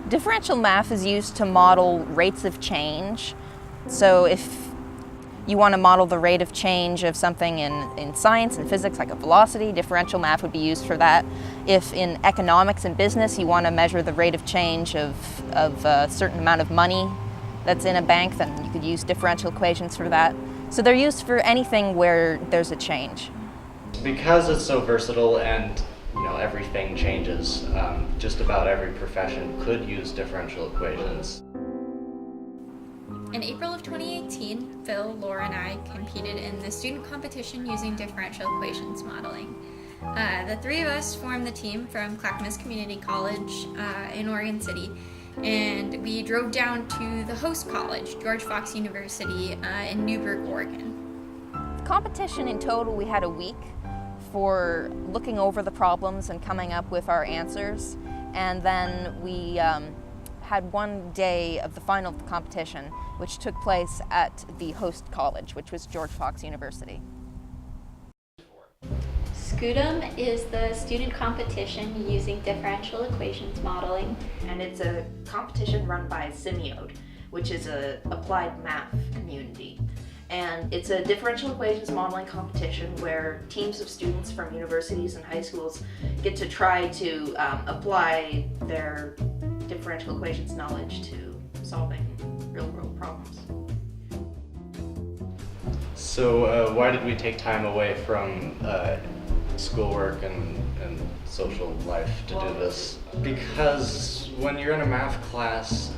Differential math is used to model rates of change. So if you want to model the rate of change of something in science and physics, like a velocity, differential math would be used for that. If in economics and business you want to measure the rate of change of a certain amount of money that's in a bank, then you could use differential equations for that. So they're used for anything where there's a change. Because it's so versatile and everything changes, just about every profession could use differential equations. In April of 2018, Phil, Laura, and I competed in the student competition using differential equations modeling. The three of us formed the team from Clackamas Community College in Oregon City, and we drove down to the host college, George Fox University in Newberg, Oregon. The competition in total, we had a week for looking over the problems and coming up with our answers, and then we had one day of the final competition, which took place at the host college, which was George Fox University. SCUDEM is the student competition using differential equations modeling. And it's a competition run by SiMIODE, which is an applied math community. And it's a differential equations modeling competition where teams of students from universities and high schools get to try to apply their differential equations knowledge to solving real-world problems. So why did we take time away from schoolwork and social life to do this? Because when you're in a math class,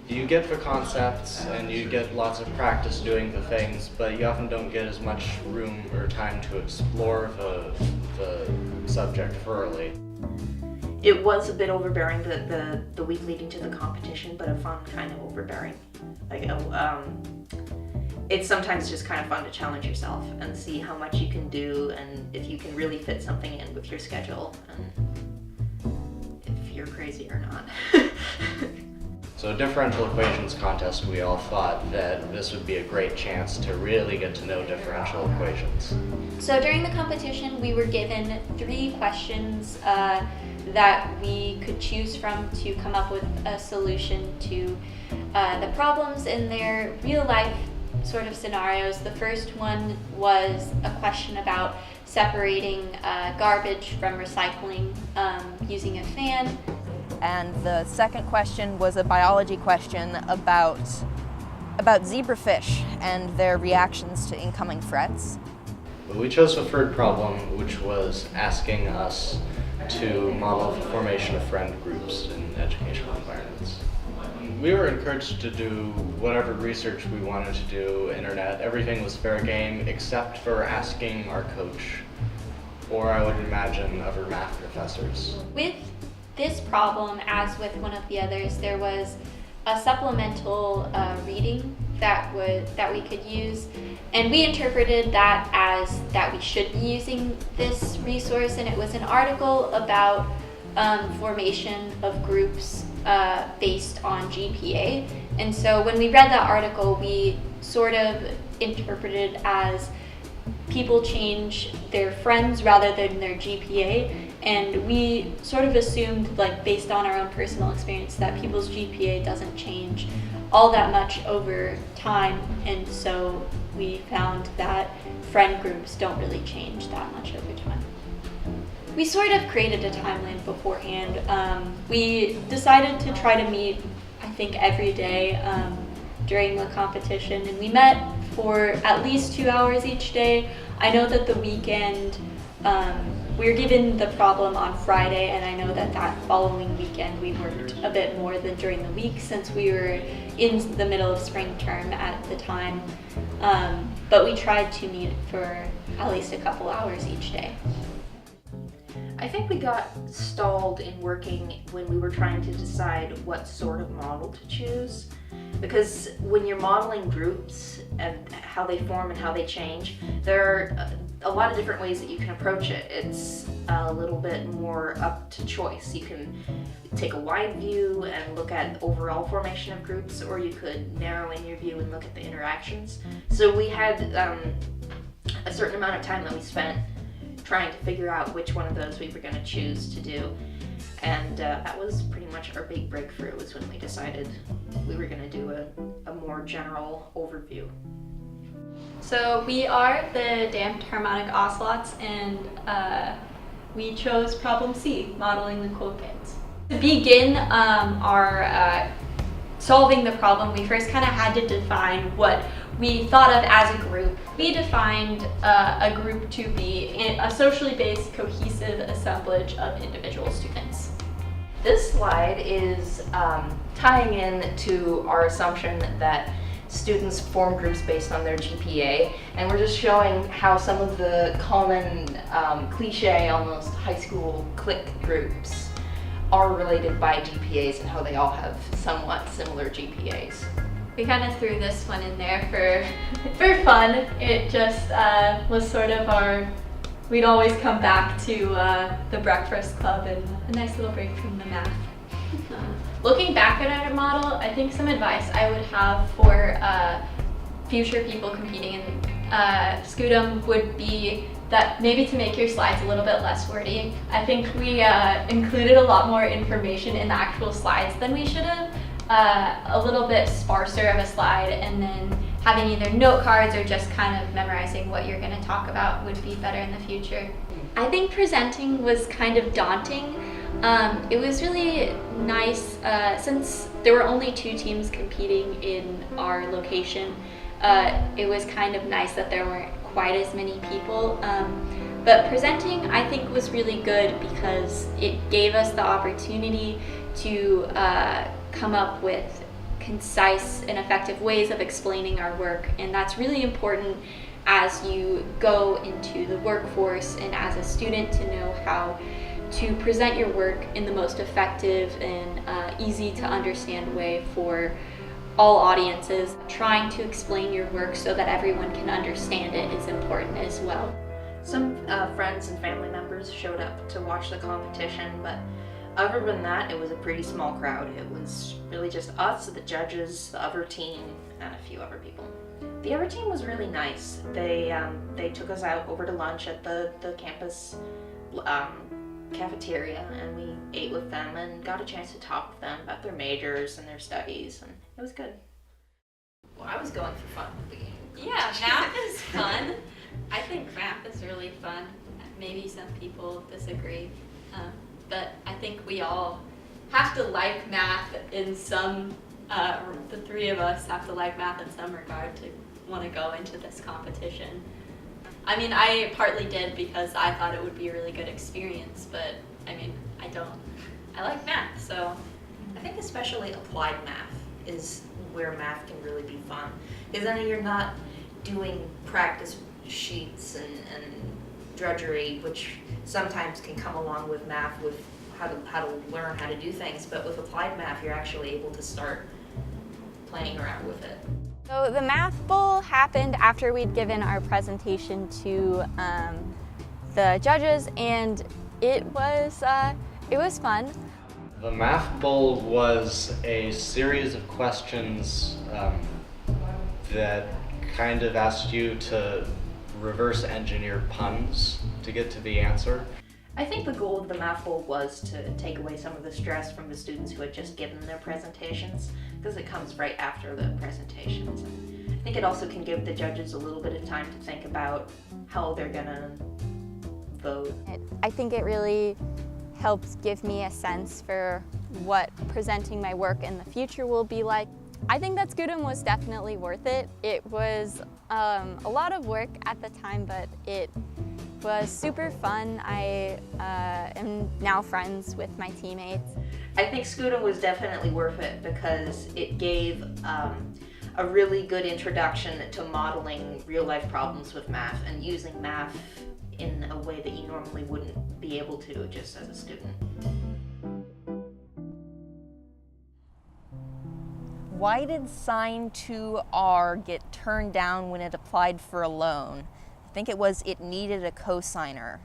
you get the concepts and you get lots of practice doing the things, but you often don't get as much room or time to explore the subject thoroughly. It was a bit overbearing the week leading to the competition, but a fun kind of overbearing. It's sometimes just kind of fun to challenge yourself and see how much you can do and if you can really fit something in with your schedule and if you're crazy or not. So differential equations contest, we all thought that this would be a great chance to really get to know differential equations. So during the competition, we were given 3 questions that we could choose from to come up with a solution to the problems in their real life sort of scenarios. The first one was a question about separating garbage from recycling using a fan. And the second question was a biology question about zebrafish and their reactions to incoming threats. We chose the third problem, which was asking us to model the formation of friend groups in educational environments. We were encouraged to do whatever research we wanted to do, internet, everything was fair game except for asking our coach, or I would imagine other math professors. With this problem, as with one of the others, there was a supplemental reading that we could use, and we interpreted that as that we should be using this resource, and it was an article about formation of groups based on GPA. And so when we read that article, we sort of interpreted as people change their friends rather than their GPA, and we sort of assumed, like based on our own personal experience, that people's GPA doesn't change all that much over time, and so we found that friend groups don't really change that much over time. We sort of created a timeline beforehand. We decided to try to meet, I think, every day during the competition, and we met for at least 2 hours each day. I know that the weekend, we were given the problem on Friday, and I know that that following weekend we worked a bit more than during the week since we were in the middle of spring term at the time. But we tried to meet for at least a couple hours each day. I think we got stalled in working when we were trying to decide what sort of model to choose. Because when you're modeling groups and how they form and how they change, there are a lot of different ways that you can approach it. It's a little bit more up to choice. You can take a wide view and look at overall formation of groups, or you could narrow in your view and look at the interactions. So we had a certain amount of time that we spent trying to figure out which one of those we were going to choose to do. And that was pretty much our big breakthrough, was when we decided we were going to do a more general overview. So we are the damped harmonic ocelots, and we chose problem C, modeling the quotients. To begin our solving the problem, we first kind of had to define what we thought of as a group. We defined a group to be a socially based, cohesive assemblage of individual students. This slide is tying in to our assumption that students form groups based on their GPA, and we're just showing how some of the common cliche, almost high school clique groups are related by GPAs and how they all have somewhat similar GPAs. We kind of threw this one in there for fun. It just was sort of we'd always come back to the breakfast club and a nice little break from the math. Looking back at our model, I think some advice I would have for future people competing in SCUDEM would be that maybe to make your slides a little bit less wordy. I think we included a lot more information in the actual slides than we should have. A little bit sparser of a slide, and then having either note cards or just kind of memorizing what you're going to talk about would be better in the future. I think presenting was kind of daunting. It was really nice since there were only 2 teams competing in our location. It was kind of nice that there weren't quite as many people. But presenting, I think, was really good because it gave us the opportunity to come up with concise and effective ways of explaining our work, and that's really important as you go into the workforce and as a student to know how to present your work in the most effective and easy to understand way for all audiences. Trying to explain your work so that everyone can understand it is important as well. Some friends and family members showed up to watch the competition, but other than that, it was a pretty small crowd. It was really just us, the judges, the other team, and a few other people. The other team was really nice. They took us out over to lunch at the campus cafeteria, and we ate with them and got a chance to talk with them about their majors and their studies, and it was good. Well, I was going for fun at the beginning. Yeah, math is fun. I think math is really fun. Maybe some people disagree. But I think we all have to like math in some, the 3 of us have to like math in some regard to want to go into this competition. I mean, I partly did because I thought it would be a really good experience, but I mean, I don't. I like math, so. I think especially applied math is where math can really be fun, because then you're not doing practice sheets and drudgery, which sometimes can come along with math, with how to learn how to do things, but with applied math you're actually able to start playing around with it. So the math bowl happened after we'd given our presentation to the judges, and it was fun. The math bowl was a series of questions that kind of asked you to reverse engineer puns to get to the answer. I think the goal of the math bowl was to take away some of the stress from the students who had just given their presentations, because it comes right after the presentations. And I think it also can give the judges a little bit of time to think about how they're gonna vote. I think it really helps give me a sense for what presenting my work in the future will be like. I think that SCUDEM was definitely worth it. It was a lot of work at the time, but it was super fun. I am now friends with my teammates. I think SCUDEM was definitely worth it because it gave a really good introduction to modeling real-life problems with math and using math in a way that you normally wouldn't be able to just as a student. Why did Sign 2R get turned down when it applied for a loan? I think it was it needed a cosigner.